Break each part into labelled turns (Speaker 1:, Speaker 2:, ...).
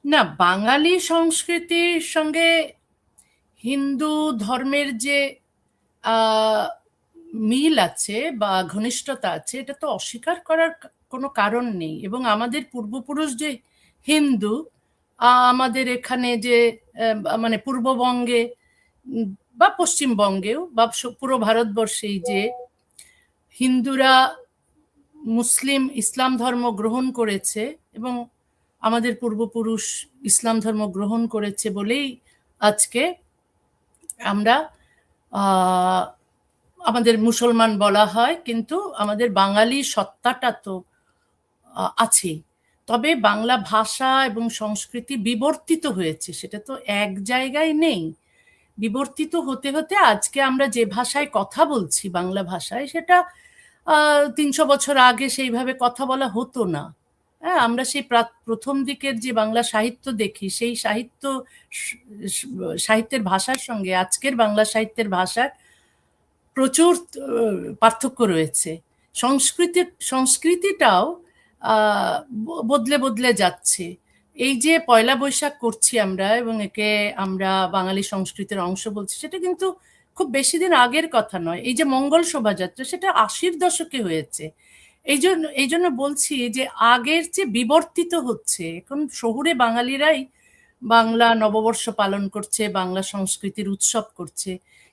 Speaker 1: না, বাঙালি সংস্কৃতির সঙ্গে হিন্দু ধর্মের যে আহ, মিল আছে বা ঘনিষ্ঠতা আছে, এটা তো অস্বীকার করার কোনো কারণ নেই। এবং আমাদের পূর্বপুরুষ যে হিন্দু, আমাদের এখানে যে মানে পূর্ববঙ্গে উম, বা পশ্চিমবঙ্গেও বা পুরো ভারতবর্ষেই যে হিন্দুরা মুসলিম ইসলাম ধর্ম গ্রহণ করেছে, এবং আমাদের পূর্বপুরুষ ইসলাম ধর্ম গ্রহণ করেছে বলেই আজকে আমরা আহ, আমাদের মুসলমান বলা হয়, কিন্তু আমাদের বাঙালি সত্তাটা তো আছেই। তবে বাংলা ভাষা এবং সংস্কৃতি বিবর্তিত হয়েছে, সেটা তো এক জায়গায় নেই। বিবর্তিত হতে হতে আজকে আমরা যে ভাষায় কথা বলছি, বাংলা ভাষায়, সেটা 300 বছর আগে সেইভাবে কথা বলা হতো না। হ্যাঁ, আমরা সেই প্রথম দিকের যে বাংলা সাহিত্য দেখি, সেই সাহিত্যের ভাষার সঙ্গে আজকের বাংলা সাহিত্যের ভাষার প্রচুর পার্থক্য রয়েছে। সংস্কৃতিটাও বদলে বদলে যাচ্ছে। এই যে পয়লা বৈশাখ করছি আমরা এবং একে আমরা বাঙালি সংস্কৃতির অংশ বলছি, সেটা কিন্তু খুব বেশি দিন আগের কথা নয়। এই যে মঙ্গল শোভাযাত্রা, সেটা 80-র দশকে হয়েছে। এই জন্য বলছি যে আগের যে বিবর্তিত হচ্ছে, এখন শহুরে বাঙালিরাই বাংলা নববর্ষ পালন করছে, বাংলা সংস্কৃতির উৎসব করছে।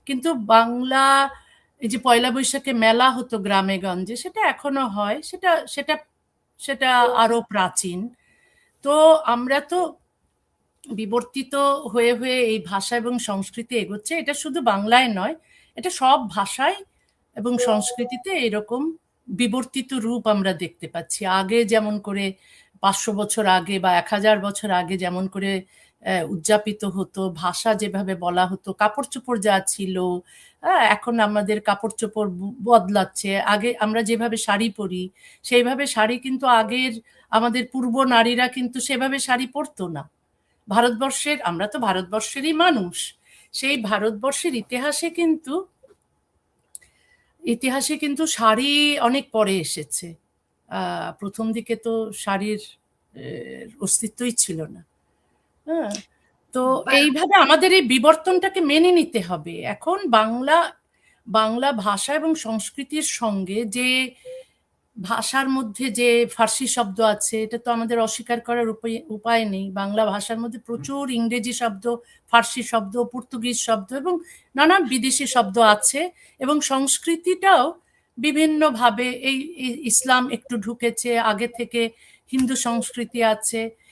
Speaker 1: কিন্তু বাংলা, এই যে পয়লা বৈশাখে মেলা হতো গ্রামে গঞ্জে, সেটা এখনো হয়, সেটা সেটা সেটা আরো প্রাচীন। তো আমরা তো বিবর্তিত হয়ে হয়ে এই ভাষা এবং সংস্কৃতি এগোচ্ছে। এটা শুধু বাংলায় নয়, এটা সব ভাষায় এবং সংস্কৃতিতে এরকম বিবর্তিত রূপ আমরা দেখতে পাচ্ছি। আগে যেমন করে 500 বছর আগে বা 1000 বছর আগে যেমন করে উদযাপিত হতো, ভাষা যেভাবে বলা হতো, কাপড় চোপড় যা ছিল, এখন আমাদের কাপড় চোপড় বদলাচ্ছে। আগে আমরা যেভাবে শাড়ি পরি, সেইভাবে শাড়ি কিন্তু আগের আমাদের পূর্ব নারীরা কিন্তু সেভাবে শাড়ি পরতো না। আমরা তো ভারতবর্ষেরই মানুষ। সেই ভারতবর্ষের ইতিহাসে কিন্তু শাড়ি অনেক পরে এসেছে। প্রথম দিকে তো শাড়ির অস্তিত্বই ছিল না। হ্যাঁ, তো
Speaker 2: বা-
Speaker 1: এইভাবে আমাদের এই বিবর্তনটাকে মেনে নিতে হবে। এখন বাংলা বাংলা ভাষা এবং সংস্কৃতির সঙ্গে যে ভাষার মধ্যে যে ফার্সি শব্দ আছে, এটা তো আমাদের অস্বীকার করার উপায় নেই। বাংলা ভাষার মধ্যে প্রচুর ইংরেজি শব্দ, ফার্সি শব্দ, পর্তুগিজ শব্দ এবং নানান বিদেশি শব্দ আছে। এবং সংস্কৃতিটাও বিভিন্নভাবে এই ইসলাম একটু ঢুকেছে, আগে থেকে হিন্দু সংস্কৃতি আছে।